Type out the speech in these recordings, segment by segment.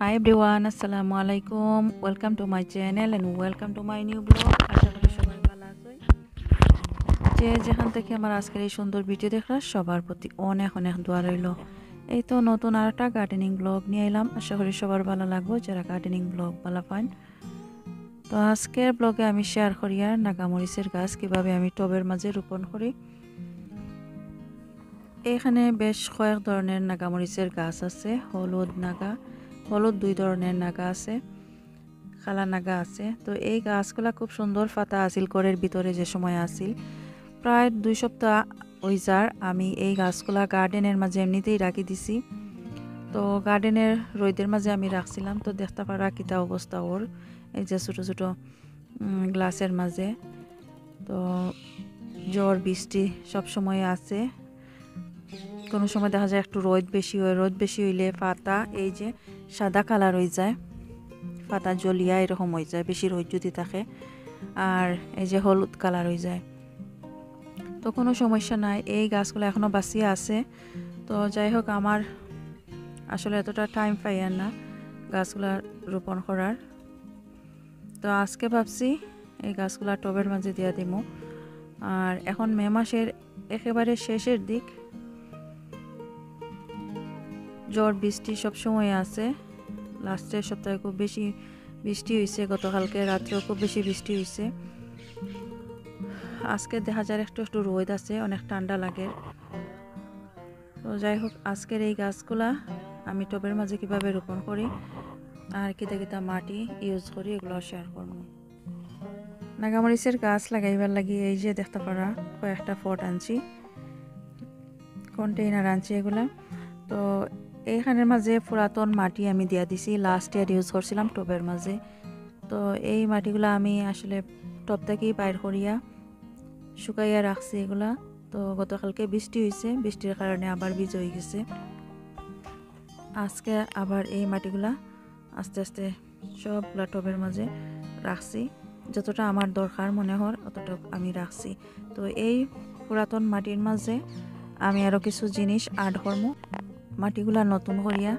Hi everyone, Assalamu alaikum. Welcome to my channel and welcome to my new blog. আশা করি সবাই ভালো আছেন। যে যেখান থেকে আমার আজকের এই সুন্দর ভিডিও দেখরা সবার প্রতি অনেক অনেক দোয়া রইল। এই তো নতুন আরেকটা গার্ডেনিং ব্লগ নিয়ে এলাম। আশা করি সবার ভালো লাগবে যারা গার্ডেনিং ব্লগ ভালো পান। তো আজকের ব্লগে আমি শেয়ার করি আর নাগামরিচের গাছ কিভাবে আমি টবের মাঝে রোপণ করি। এখানে বেশ কয়েক ধরনের নাগামরিচের গাছ আছে। হলুদ দুই ধরনের নাগা আছে, কালা নাগা আছে। তো এই গাছগুলা খুব সুন্দর পাতা আসিল করের ভিতরে যে সময় আসিল প্রায় 2 সপ্তাহ ওইজার আমি এই গাছগুলা গার্ডেনের মাঝে এমনিতেই রাখি দিছি। তো গার্ডেনের রোদের মাঝে আমি রাখছিলাম। তো দেখতে পারা কিতা অবস্থা ওর, এই যে ছোটো ছোটো গ্লাসের মাঝে। তো ঝড় বৃষ্টি সব সময় আছে, কোনো সময় দেখা যায় একটু রোদ বেশি হয়, রোদ বেশি হইলে পাতা এই যে সাদা কালার হয়ে যায়, পাতা জ্বলিয়া এরকম হয়ে যায় বেশি রোদ যদি থাকে, আর এই যে হলুদ কালার হয়ে যায়। তো কোনো সমস্যা নাই, এই গাছগুলো এখনও বাঁচিয়ে আছে। তো যাই হোক, আমার আসলে এতটা টাইম পাই না গাছগুলা রোপণ করার। তো আজকে ভাবছি এই গাছগুলা টবের মাঝে দিয়া দিব। আর এখন মে মাসের একেবারে শেষের দিক, ঝড় বৃষ্টি সবসময় আছে। লাস্টের সপ্তাহে খুব বেশি বৃষ্টি হয়েছে, গতকালকে রাত্রেও খুব বেশি বৃষ্টি হয়েছে। আজকে দেখা যায় একটু একটু রোদ আছে, অনেক ঠান্ডা লাগে। তো যাই হোক, আজকের এই গাছগুলা আমি টবের মাঝে কিভাবে রোপণ করি আর কিতা কিতা মাটি ইউজ করি এগুলো শেয়ার করব। নাগামরিচের গাছ লাগাইবার লাগি এই যে দেখতে পারা কয়েকটা পট আনছি, কন্টেইনার আনছি এগুলা। তো এইখানের মাঝে পুরাতন মাটি আমি দিয়া দিছি, লাস্ট ইয়ার ইউজ করছিলাম টবের মাঝে। তো এই মাটিগুলা আমি আসলে টব থেকেই বাইর করিয়া শুকাইয়া রাখছি এগুলা। তো গতকালকে বৃষ্টি হয়েছে, বৃষ্টির কারণে আবার বীজ হয়ে গেছে। আজকে আবার এই মাটিগুলা আস্তে আস্তে সবগুলা টবের মাঝে রাখছি, যতটা আমার দরকার মনে হয় অতটা আমি রাখছি। তো এই পুরাতন মাটির মাঝে আমি আরও কিছু জিনিস অ্যাড করব, মাটিগুলা নতুন করিয়া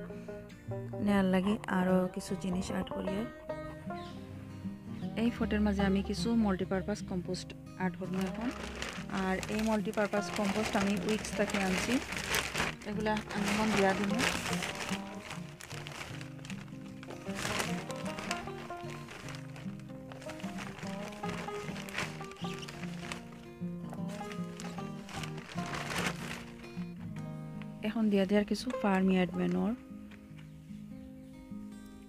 নেওয়ার লাগে আরও কিছু জিনিস অ্যাড করিয়া। এই ফটের মাঝে আমি কিছু মাল্টিপারপাস কম্পোস্ট অ্যাড করব এখন। আর এই মাল্টিপারপাস কম্পোস্ট আমি উইক্স থেকে আনছি, এগুলা আমি এখন দিয়া দিব। এখন দিয়া দেওয়ার কিছু ফার্মিয়ার্ড ম্যানোর,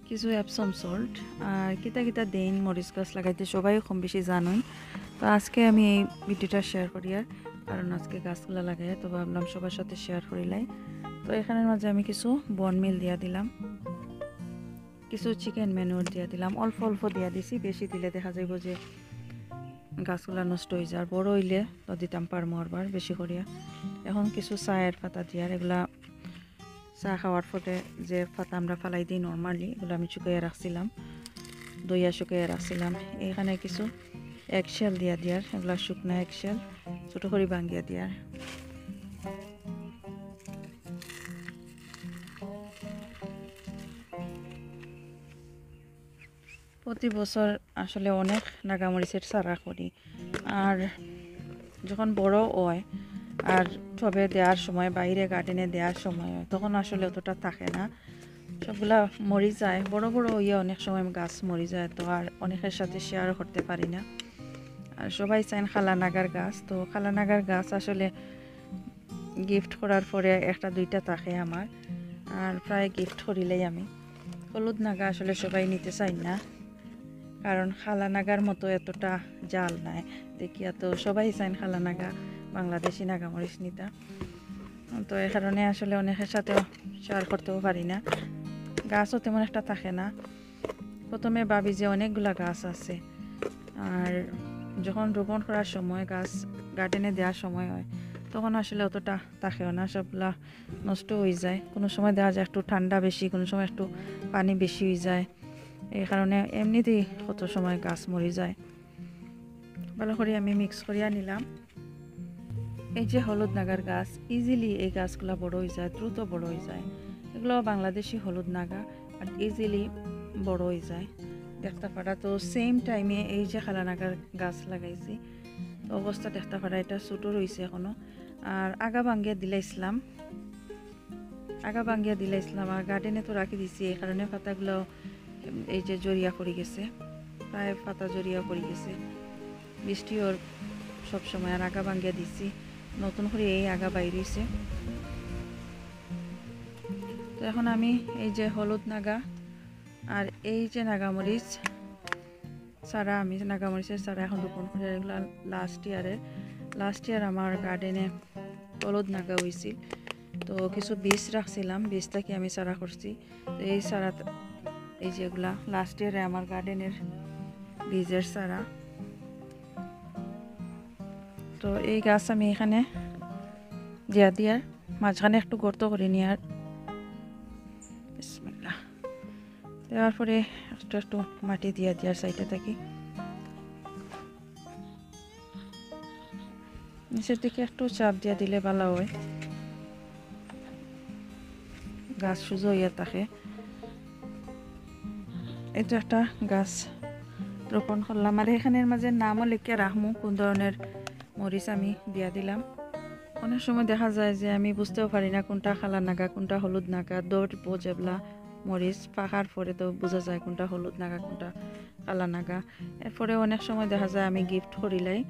কিছু অ্যাপসম সল্ট, আর কিতা কিতা দেন মরিচ গাছ লাগাইতে সবাই কম বেশি জানোই। তো আজকে আমি এই ভিডিওটা শেয়ার করি, আর কারণ আজকে গাছগুলো লাগাই তো ভাবলাম সবার সাথে শেয়ার করিলাই। তো এখানের মাঝে আমি কিছু বন মিল দিয়া দিলাম, কিছু চিকেন ম্যানুর দিয়া দিলাম, অল্প অল্প দিয়া দিছি, বেশি দিলে দেখা যাইব যে গাছগুলা নষ্ট হয়ে যায়। বড় হইলে তো দিতাম পারমো আরবার বেশি করিয়া। এখন কিছু চায়ের পাতা দিয়ার, এগুলা চা খাওয়ার পরে যে পাতা আমরা ফালাই দিই নর্মালি, এগুলো আমি শুকিয়ে রাখছিলাম, দইয়া শুকিয়ে রাখছিলাম। এখানে কিছু এগশেল দিয়া দিয়ার, এগুলো শুকনা এগশেল ছোটো করে ভাঙ্গিয়া দিয়ার। প্রতি বছর আসলে অনেক নাগামরিচের চারা করি, আর যখন বড় হয় আর টবে দেওয়ার সময়, বাইরে গার্ডেনে দেওয়ার সময় তখন আসলে অতটা থাকে না, সবগুলা মরি যায়। বড় বড় হইয়া অনেক সময় গাছ মরি যায়, তো আর অনেকের সাথে শেয়ার করতে পারি না। আর সবাই চান খালা নাগার গাছ, তো খালা নাগার গাছ আসলে গিফট করার পরে একটা দুইটা থাকে আমার, আর প্রায় গিফট করিলেই আমি। হলুদ নাগা আসলে সবাই নিতে চাই না, কারণ খালা নাগার মতো এতটা জাল নাই দেখিয়া, তো সবাই চান খালা নাগা বাংলাদেশি নাগামরিচ নিতা। তো এই কারণে আসলে অনেকের সাথে শেয়ার করতেও পারি না, গাছও তেমন একটা থাকে না। প্রথমে ভাবি যে অনেকগুলা গাছ আছে, আর যখন রোপণ করার সময় গাছ গার্ডেনে দেওয়ার সময় হয় তখন আসলে অতটা থাকেও না, সবগুলা নষ্ট হয়ে যায়। কোনো সময় দেখা যায় একটু ঠান্ডা বেশি, কোনো সময় একটু পানি বেশি হয়ে যায়, এই কারণে এমনিতেই কত সময় গাছ মরে যায়। ভালো করে আমি মিক্স করিয়া নিলাম। এই যে হলুদ নাগার গাছ, ইজিলি এই গাছগুলো বড় হয়ে যায়, দ্রুত বড় হয়ে যায়। এগুলো বাংলাদেশি হলুদ নাগা, আর ইজিলি বড় হয়ে যায় দেখতে পারা। তো সেম টাইমে এই যে খালানাগার গাছ লাগাইছি, তো অবস্থা দেখতে পারা এটা ছোটো রয়েছে এখনো। আর আগা ভাঙ্গিয়া দিলাইছিলাম আর গার্ডেনে তো রাখি দিছি, এই কারণে পাতাগুলো এই যে জড়িয়া পড়ে গেছে, প্রায় পাতা জড়িয়া পড়ে গেছে, বৃষ্টি ওর সবসময়। আর আগা ভাঙ্গিয়া দিছি, নতুন করে এই আগা বাইরেছে। তো এখন আমি এই যে হলুদ নাগা আর এই যে নাগামরিচ চারা, আমি নাগামরিচের চারা এখন রোপণ করে, এগুলো লাস্ট ইয়ার আমার গার্ডেনে হলুদ নাগা হয়েছিল। তো কিছু বীজ রাখছিলাম, বীজটাকে আমি চারা করছি। তো এই চারা, এই যেগুলা লাস্ট ইয়ারে আমার গার্ডেনের বীজের চারা। তো এই গাছ আমি এখানে দিয়ার মাঝখানে একটু গর্ত করে নিয়ে বিসমিল্লাহ দেওয়ার পরে একটু মাটি দিয়ার সাইডে থাকি, নিচের দিকে একটু চাপ দিয়া দিলে ভালো হয়, গাছ সুজো হইয়া থাকে। এই তো একটা গাছ রোপণ করলাম, আর এখানের মাঝে নামও লিখে রাখমু কোন ধরনের মরিচ আমি দিয়া দিলাম। অনেক সময় দেখা যায় যে আমি বুঝতেও পারি না কোনটা খালা নাগা কোনটা হলুদ নাগা, দৌড় যেগুলা মরিচ পাকার পরে তো বোঝা যায় কোনটা হলুদ নাগা কোনটা কালা নাগা। এরপরে অনেক সময় দেখা যায় আমি গিফট করিলাই,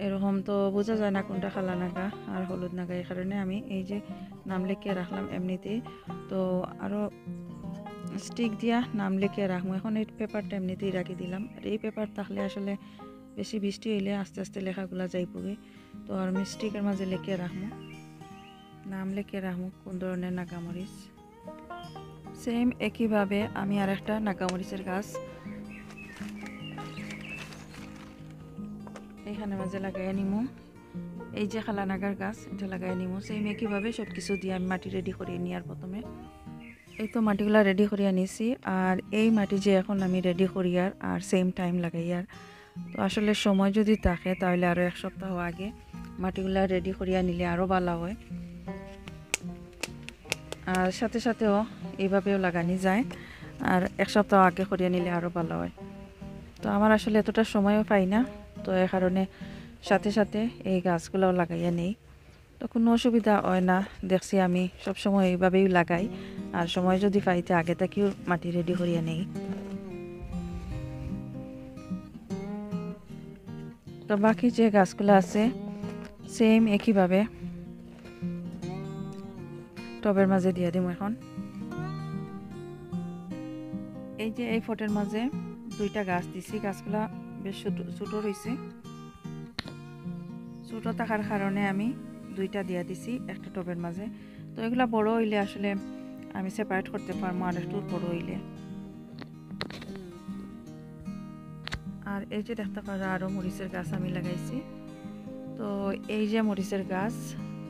এরকম তো বোঝা যায় না কোনটা কালা নাগা আর হলুদ নাগা। এই কারণে আমি এই যে নাম লিখে রাখলাম এমনিতেই। তো আরও স্টিক দিয়া নাম লিখে রাখবো। এখন এই পেপারটা এমনিতেই রাখি দিলাম, আর এই পেপার থাকলে আসলে বেশি বৃষ্টি হইলে আস্তে আস্তে লেখাগুলা যাইবগে। তো আর আমি স্টিকের মাঝে লিখে রাখবো, নাম লিখে রাখবো কোন ধরনের নাগামরিচ। সেম একইভাবে আমি আর একটা নাগামরিচের গাছ এইখানে মাঝে লাগাই নিমু, এই যে খালা নাগার গাছ এটা লাগাই নিমু। সেম একইভাবে সব কিছু দিয়ে আমি মাটি রেডি করিয়ে নিই। আর প্রথমে এই তো মাটিগুলা রেডি করিয়া নিছি, আর এই মাটি যে এখন আমি রেডি করি আর সেম টাইম লাগাই। আর তো আসলে সময় যদি থাকে তাহলে আরও এক সপ্তাহ আগে মাটিগুলা রেডি করিয়া নিলে আরও ভালো হয়, আর সাথে সাথেও এইভাবেও লাগানি যায়, আর এক সপ্তাহ আগে করিয়া নিলে আরও ভালো হয়। তো আমার আসলে এতটা সময়ও পাই না, তো এই কারণে সাথে সাথে এই গাছগুলাও লাগাইয়া নেই। তো কোনো অসুবিধা হয় না, দেখছি আমি সবসময় এইভাবেই লাগাই, আর সময় যদি পাইতে আগে থেকেও মাটি রেডি করিয়া নেই। তো বাকি যে গাছগুলো আছে সেম একইভাবে টবের মাঝে দিয়ে দিব। এখন এই যে এই ফটের মাঝে দুইটা গাছ দিছি, গাছগুলা বেশ ছোট রয়েছে, ছোট থাকার কারণে আমি দুইটা দিয়া দিছি একটা টবের মাঝে। তো এগুলা বড় হইলে আসলে আমি সেপারেট করতে পারবো আর একটু বড় হইলে। আর এই যে দেখতে পারা আরও মরিচের গাছ আমি লাগাইছি। তো এই যে মরিচের গাছ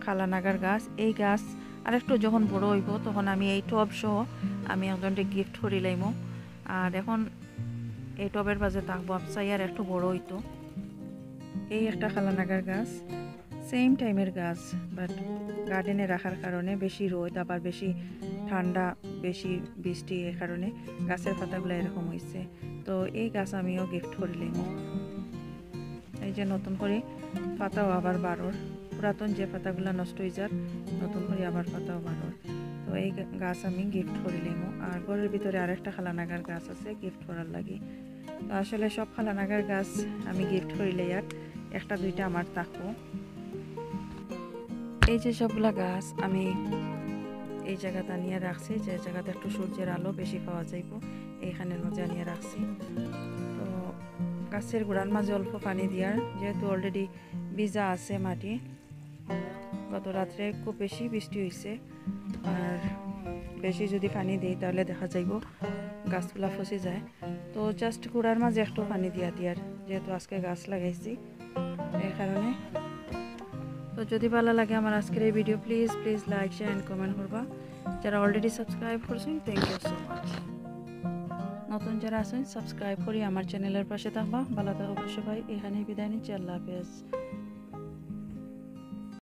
খালা নাগার গাছ, এই গাছ আর একটু যখন বড় হইব তখন আমি এই টব সহ আমি একজনকে গিফট করে লাইমো। আর এখন এই টবের মাঝে থাকবো চাই আর একটু বড় হইতো। এই একটা খালা নাগার গাছ, সেম টাইমের গাছ, বাট গার্ডেনে রাখার কারণে বেশি রোদ আবার বেশি ঠান্ডা বেশি বৃষ্টি, এর কারণে গাছের পাতাগুলো এরকম হয়েছে। তো এই গাছ আমিও গিফট করে লাইমো। এই যে নতুন করে পাতাও আবার বাড়র, পুরাতন যে পাতাগুলো নষ্ট হয়ে যার নতুন করে আবার পাতাও বাড়র। তো এই গাছ আমি গিফট করে লাইমো। আর ঘরের ভিতরে আরেকটা খালা নাগার গাছ আছে গিফট করার লাগে। তো আসলে সব খালা নাগার গাছ আমি গিফট করিলে আর একটা দুইটা আমার থাকবো। এই যে সবগুলা গাছ আমি এই জায়গাটা নিয়ে রাখছি, যে জায়গাতে একটু সূর্যের আলো বেশি পাওয়া যাইব এইখানের মাঝে নিয়ে রাখছি। তো গাছের গোড়ার মাঝে অল্প পানি দিয়ার, যেহেতু অলরেডি ভিজা আছে মাটি, গত রাত্রে খুব বেশি বৃষ্টি হয়েছে, আর বেশি যদি পানি দিই তাহলে দেখা যাইব গাছগুলা ফসে যায়। তো জাস্ট গোড়ার মাঝে একটু পানি দিয়ার, যেহেতু আজকে গাছ লাগাইছি এই কারণে। তো যদি ভালো লাগে আমার আজকের এই video please like share and comment করবা। যারা অলরেডি সাবস্ক্রাইব করছেন থ্যাংক ইউ সো মাচ। নতুন যারা আছেন সাবস্ক্রাইব করি আমার চ্যানেলের পাশে থাকবা। ভালো থাকো সবাই, এখানেই বিদায় নিচ্ছি, আল্লাহ হাফেজ।